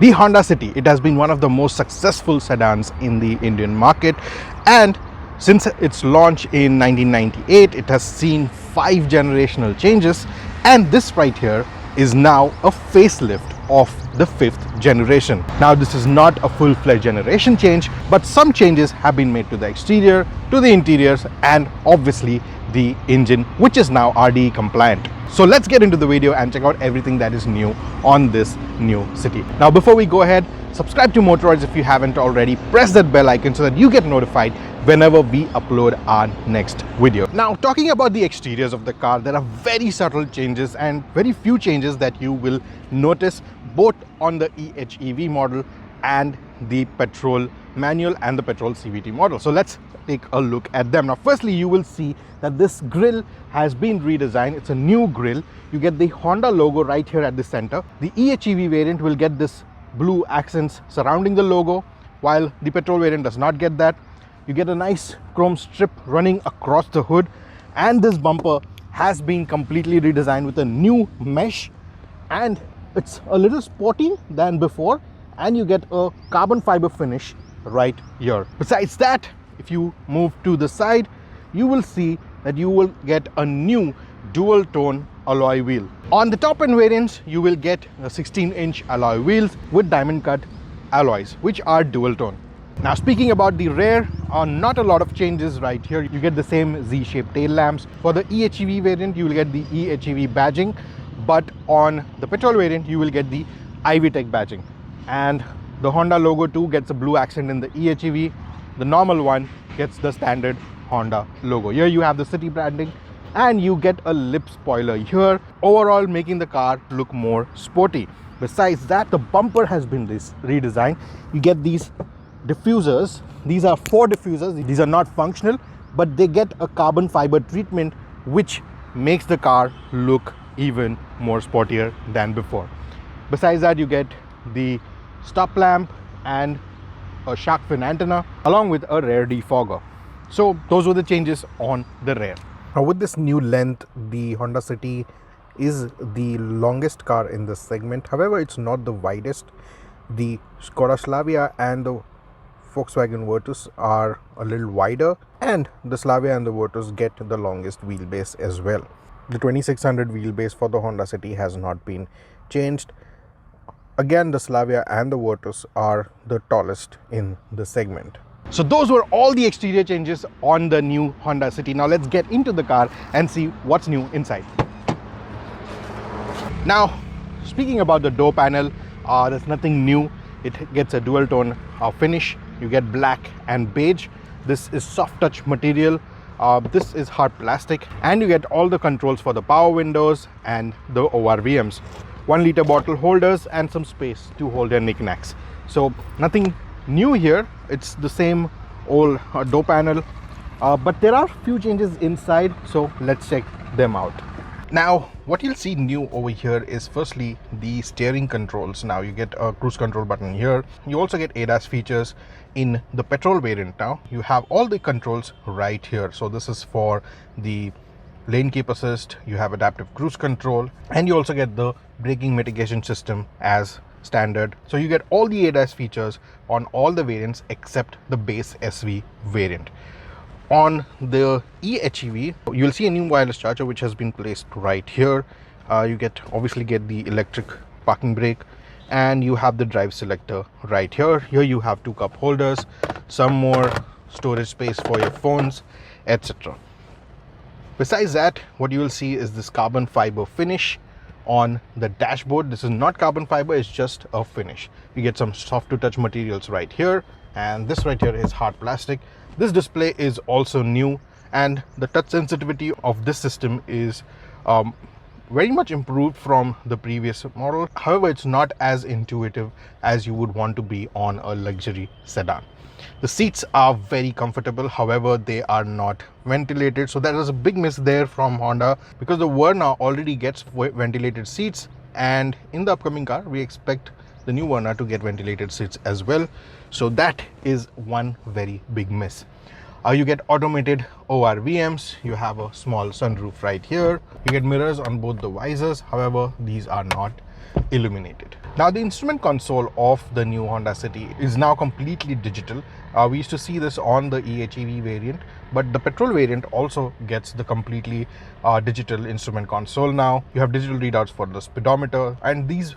The Honda City, it has been one of the most successful sedans in the Indian market, and since its launch in 1998, it has seen 5 generational changes, and this right here is now a facelift of the 5th generation. Now this is not a full-fledged generation change, but some changes have been made to the exterior, to the interiors, and obviously the engine, which is now RDE compliant. So let's get into the video and check out everything that is new on this new City. Now before we go ahead, subscribe to Motoroids if you haven't already. Press that bell icon so that you get notified whenever we upload our next video. Now talking about the exteriors of the car, there are very subtle changes and very few changes that you will notice both on the EHEV model and the petrol manual and the petrol CVT model. So let's take a look at them. Now firstly, you will see that this grille has been redesigned. It's a new grille. You get the Honda logo right here at the center. The EHEV variant will get this blue accents surrounding the logo, while the petrol variant does not get that. You get a nice chrome strip running across the hood, and this bumper has been completely redesigned with a new mesh, and it's a little sporty than before, and you get a carbon fiber finish right here. Besides that, if you move to the side, you will see that you will get a new dual tone alloy wheel. On the top end variants, you will get a 16-inch alloy wheels with diamond cut alloys, which are dual tone. Now speaking about the rear, not a lot of changes right here. You get the same Z-shaped tail lamps. For the EHEV variant, you will get the EHEV badging, but on the petrol variant, you will get the iVTEC badging. And the Honda logo too gets a blue accent in the EHEV. The normal one gets the standard Honda logo. Here you have the City branding, and you get a lip spoiler here, overall making the car look more sporty. Besides that, the bumper has been redesigned. You get these diffusers. These are 4 diffusers. These are not functional, but they get a carbon fiber treatment, which makes the car look even more sportier than before. Besides that, you get the stop lamp and a shark fin antenna along with a rear defogger. So those were the changes on the rear. Now with this new length, the Honda City is the longest car in this segment. However, it's not the widest. The Skoda Slavia and the Volkswagen Virtus are a little wider, and the Slavia and the Virtus get the longest wheelbase as well. The 2600 wheelbase for the Honda City has not been changed. Again, the Slavia and the Virtus are the tallest in the segment. So those were all the exterior changes on the new Honda City. Now let's get into the car and see what's new inside. Now, speaking about the door panel, there's nothing new. It gets a dual tone finish. You get black and beige. This is soft touch material. This is hard plastic, and you get all the controls for the power windows and the ORVMs. 1 liter bottle holders and some space to hold your knickknacks. So nothing new here. It's the same old door panel, but there are few changes inside, so let's check them out. Now what you'll see new over here is firstly the steering controls. Now you get a cruise control button here. You also get ADAS features in the petrol variant. Now you have all the controls right here. So this is for the lane keep assist, you have adaptive cruise control, and you also get the braking mitigation system as standard. So you get all the ADAS features on all the variants except the base SV variant. On the EHEV, you'll see a new wireless charger which has been placed right here. You obviously get the electric parking brake, and you have the drive selector right here. Here you have 2 cup holders, some more storage space for your phones, etc. Besides that, what you will see is this carbon fiber finish on the dashboard. This is not carbon fiber, it's just a finish. You get some soft to touch materials right here, and this right here is hard plastic. This display is also new, and the touch sensitivity of this system is very much improved from the previous model. However, it's not as intuitive as you would want to be on a luxury sedan. The seats are very comfortable, however they are not ventilated, so that is a big miss there from Honda, because the Verna already gets ventilated seats, and in the upcoming car we expect the new Verna to get ventilated seats as well. So that is one very big miss. You get automated ORVMs, you have a small sunroof right here, you get mirrors on both the visors, however these are not illuminated. Now the instrument console of the new Honda City is now completely digital. We used to see this on the EHEV variant, but the petrol variant also gets the completely digital instrument console now. You have digital readouts for the speedometer, and these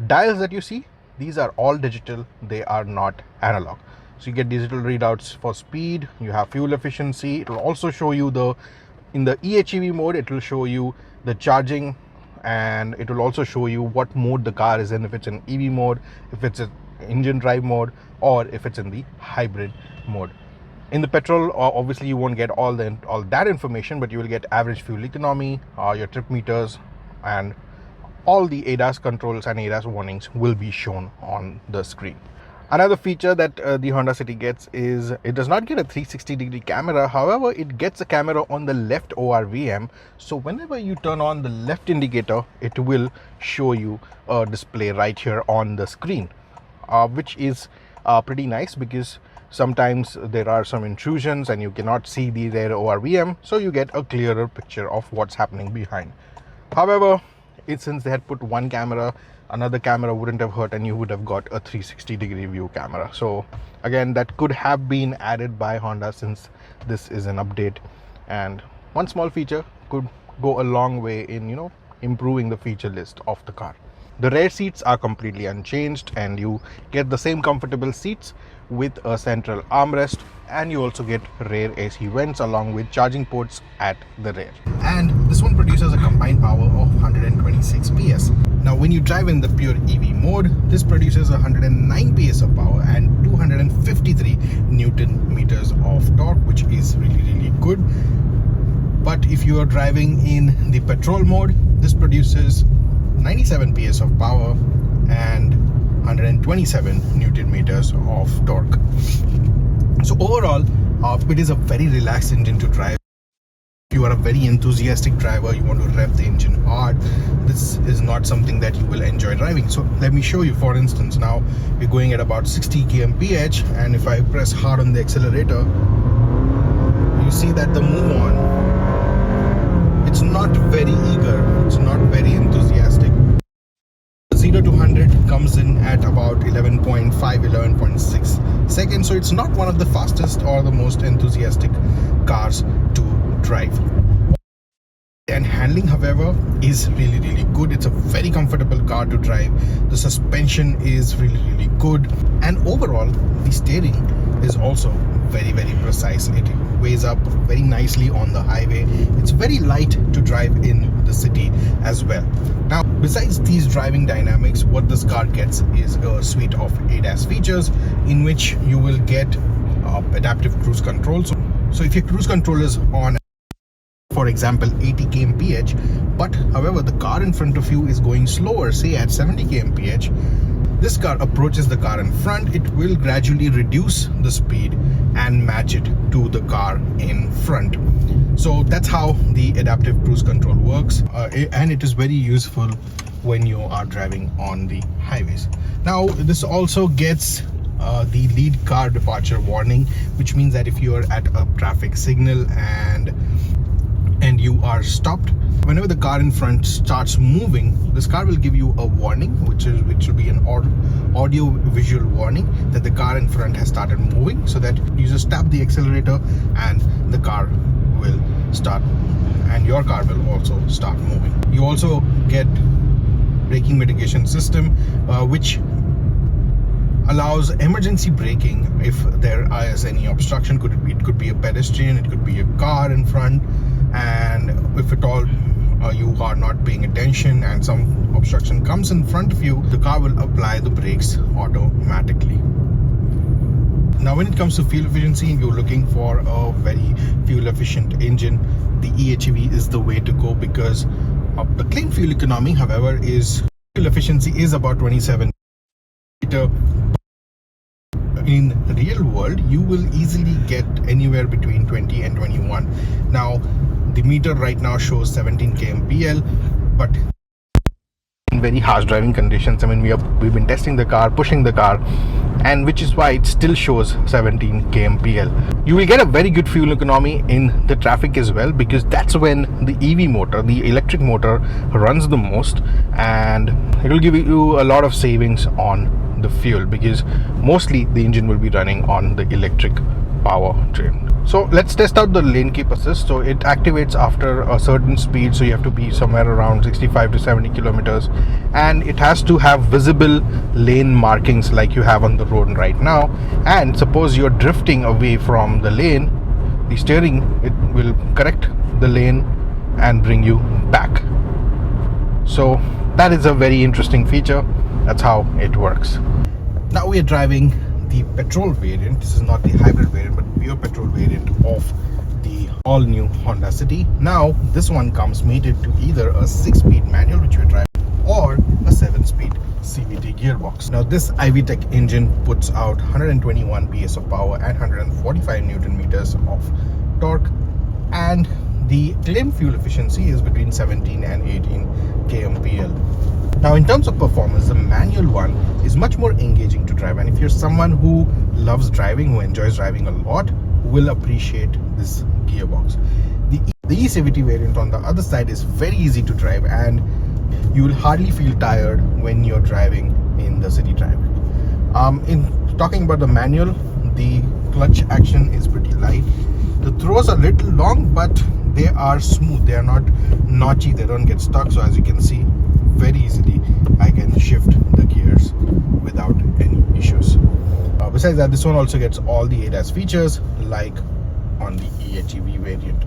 dials that you see, these are all digital, they are not analog. So you get digital readouts for speed, you have fuel efficiency. It will also show you in the EHEV mode, it will show you the charging, and it will also show you what mode the car is in, if it's in EV mode, if it's in engine drive mode, or if it's in the hybrid mode. In the petrol, obviously you won't get all that information, but you will get average fuel economy, your trip meters, and all the ADAS controls and ADAS warnings will be shown on the screen. Another feature that the Honda City gets is it does not get a 360-degree camera. However, it gets a camera on the left ORVM. So whenever you turn on the left indicator, it will show you a display right here on the screen, which is pretty nice, because sometimes there are some intrusions and you cannot see their ORVM. So you get a clearer picture of what's happening behind. However, since they had put one camera, another camera wouldn't have hurt, and you would have got a 360-degree view camera. So again, that could have been added by Honda, since this is an update, and one small feature could go a long way in improving the feature list of the car. The rear seats are completely unchanged, and you get the same comfortable seats with a central armrest, and you also get rear AC vents along with charging ports at the rear. And this one produces a combined power of 126 PS. Now when you drive in the pure EV mode, this produces 109 PS of power and 253 Newton meters of torque, which is really good. But if you are driving in the petrol mode, this produces 97 PS of power and 127 Newton meters of torque. So overall, it is a very relaxed engine to drive. If you are a very enthusiastic driver, you want to rev the engine hard, this is not something that you will enjoy driving. So let me show you. For instance, now we're going at about 60 kmph, and if I press hard on the accelerator, you see that the move on, it's not very eager, it's not very enthusiastic. 0 to 100 comes in at about 11.5, 11.6 seconds. So it's not one of the fastest or the most enthusiastic cars to drive. And handling, however, is really good. It's a very comfortable car to drive. The suspension is really good, and overall the steering is also very precise. It weighs up very nicely on the highway. It's very light to drive in the city as well. Now, besides these driving dynamics, what this car gets is a suite of ADAS features, in which you will get adaptive cruise control. So if your cruise control is on, for example, 80 kmph, but however the car in front of you is going slower, say at 70 kmph, this car approaches the car in front, it will gradually reduce the speed and match it to the car in front. So that's how the adaptive cruise control works, and it is very useful when you are driving on the highways. Now this also gets the lead car departure warning, which means that if you are at a traffic signal and you are stopped, whenever the car in front starts moving, this car will give you a warning, which will be an audio visual warning that the car in front has started moving, so that you just tap the accelerator and the car will start, and your car will also start moving. You also get braking mitigation system, which allows emergency braking if there is any obstruction. It could be a pedestrian, it could be a car in front, and if at all you are not paying attention and some obstruction comes in front of you, the car will apply the brakes automatically. Now when it comes to fuel efficiency, you're looking for a very fuel efficient engine, the EHEV is the way to go, because the claimed fuel economy, however, is fuel efficiency is about 27 liter. In the real world, you will easily get anywhere between 20 and 21. Now the meter right now shows 17 kmpl, but in very harsh driving conditions, I mean, we've been testing the car, pushing the car, and which is why it still shows 17 kmpl. You will get a very good fuel economy in the traffic as well, because that's when the EV motor, the electric motor, runs the most, and it will give you a lot of savings on the fuel, because mostly the engine will be running on the electric powertrain. So let's test out the lane keep assist. So it activates after a certain speed, so you have to be somewhere around 65 to 70 kilometers, and it has to have visible lane markings like you have on the road right now. And suppose you're drifting away from the lane, the steering, it will correct the lane and bring you back. So that is a very interesting feature. That's how it works. Now we are driving the petrol variant. This is not the hybrid variant, but pure petrol variant of the all new Honda City. Now this one comes mated to either a 6-speed manual, which we're driving, or a 7-speed CVT gearbox. Now this iVTEC engine puts out 121 PS of power and 145 Newton meters of torque, and the claimed fuel efficiency is between 17 and 18 kmpl. Now in terms of performance, the manual one is much more engaging to drive, and if you're someone who loves driving, who enjoys driving a lot, will appreciate this gearbox. The eCVT variant on the other side is very easy to drive, and you will hardly feel tired when you're driving in the city traffic. In talking about the manual, the clutch action is pretty light. The throws are a little long, but they are smooth. They are not notchy. They don't get stuck. So as you can see, very easily I can shift the gears without any issues. Besides that, this one also gets all the ADAS features like on the EHEV variant.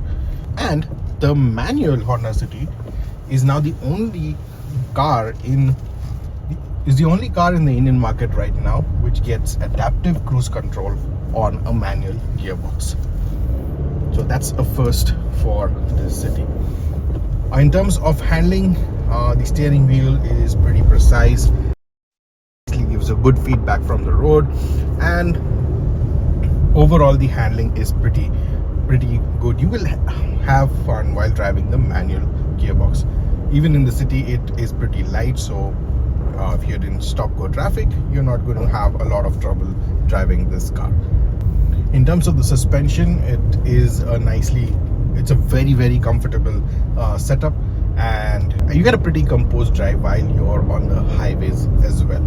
And the manual Honda City is now the only car in the Indian market right now which gets adaptive cruise control on a manual gearbox. So that's a first for this city. In terms of handling, the steering wheel is pretty precise. It gives a good feedback from the road, and overall the handling is pretty good. You will have fun while driving the manual gearbox. Even in the city, it is pretty light, so if you're in stop-go traffic, you're not going to have a lot of trouble driving this car. In terms of the suspension, it's a very comfortable setup, and you get a pretty composed drive while you're on the highways as well.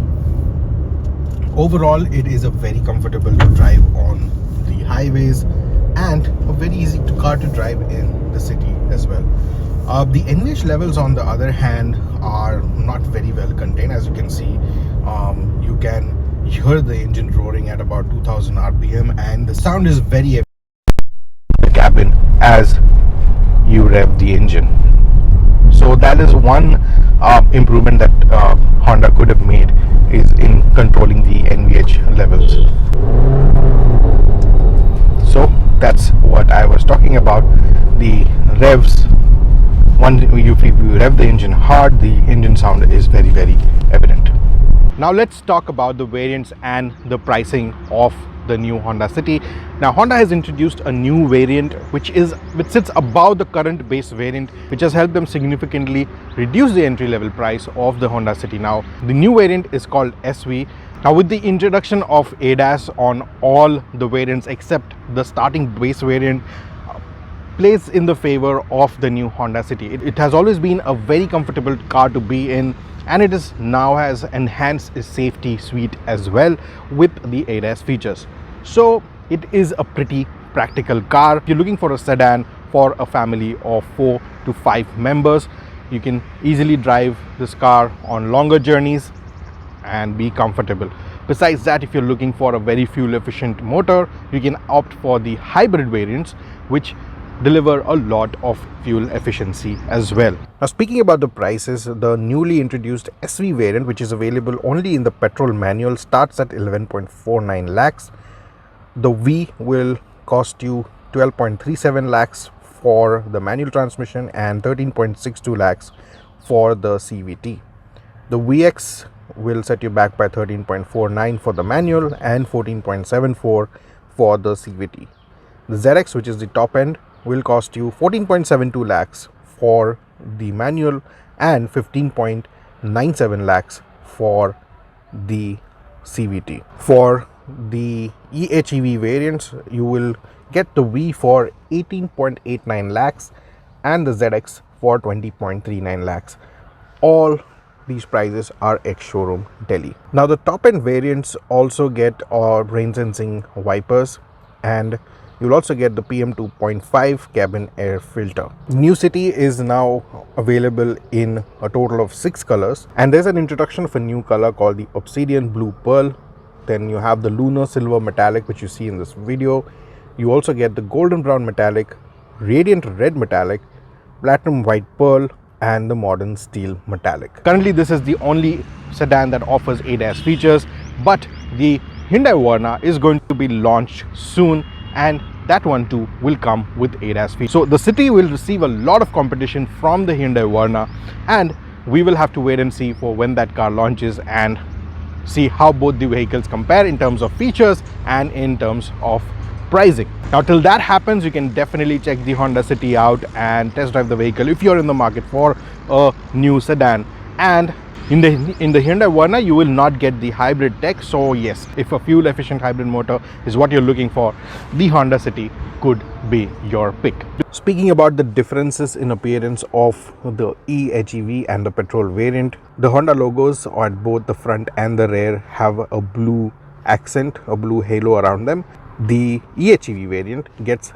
Overall, it is a very comfortable to drive on the highways, and a very easy car to drive in the city as well. The NVH levels, on the other hand, are not very well contained. As you can see, you can hear the engine roaring at about 2000 RPM, and the sound is very heavy in the cabin as you rev the engine. So that is one improvement that Honda could have made, is in controlling the NVH levels. So that's what I was talking about. The revs, when you rev the engine hard, the engine sound is very evident. Now let's talk about the variants and the pricing of the new Honda City. Now Honda has introduced a new variant which sits above the current base variant, which has helped them significantly reduce the entry-level price of the Honda City. Now the new variant is called SV. Now with the introduction of ADAS on all the variants except the starting base variant, plays in the favor of the new Honda City. It has always been a very comfortable car to be in, and it is now has enhanced its safety suite as well with the ADAS features. So it is a pretty practical car. If you're looking for a sedan for a family of 4 to 5 members, you can easily drive this car on longer journeys and be comfortable. Besides that, if you're looking for a very fuel efficient motor, you can opt for the hybrid variants, which deliver a lot of fuel efficiency as well. Now speaking about the prices, the newly introduced SV variant, which is available only in the petrol manual, starts at 11.49 lakhs. The V will cost you 12.37 lakhs for the manual transmission and 13.62 lakhs for the CVT. The VX will set you back by 13.49 for the manual and 14.74 for the CVT. The ZX, which is the top end, will cost you 14.72 lakhs for the manual and 15.97 lakhs for the CVT. For the EHEV variants, you will get the V for 18.89 lakhs and the ZX for 20.39 lakhs. All these prices are ex-showroom Delhi. Now the top end variants also get rain sensing wipers, and you'll also get the PM 2.5 cabin air filter. New City is now available in a total of 6 colors, and there's an introduction of a new color called the Obsidian Blue Pearl. Then you have the Lunar Silver Metallic, which you see in this video. You also get the Golden Brown Metallic, Radiant Red Metallic, Platinum White Pearl, and the Modern Steel Metallic. Currently, this is the only sedan that offers ADAS features, but the Hyundai Verna is going to be launched soon, and that one too will come with ADAS features. So the City will receive a lot of competition from the Hyundai Verna, and we will have to wait and see for when that car launches and see how both the vehicles compare in terms of features and in terms of pricing. Now till that happens, you can definitely check the Honda City out and test drive the vehicle if you're in the market for a new sedan. And in the Hyundai Verna, you will not get the hybrid tech. So yes, if a fuel efficient hybrid motor is what you're looking for, the Honda City could be your pick. Speaking about the differences in appearance of the EHEV and the petrol variant, the Honda logos at both the front and the rear have a blue accent, a blue halo around them. The EHEV variant gets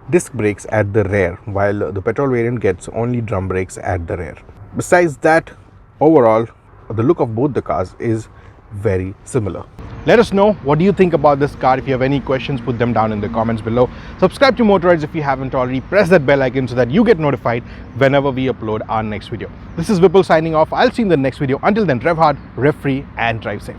disc brakes at the rear, while the petrol variant gets only drum brakes at the rear. Besides that, overall, the look of both the cars is very similar. Let us know what do you think about this car. If you have any questions, put them down in the comments below. Subscribe to Motorides if you haven't already. Press that bell icon so that you get notified whenever we upload our next video. This is Vipul signing off. I'll see you in the next video. Until then, rev hard, rev free, and drive safe.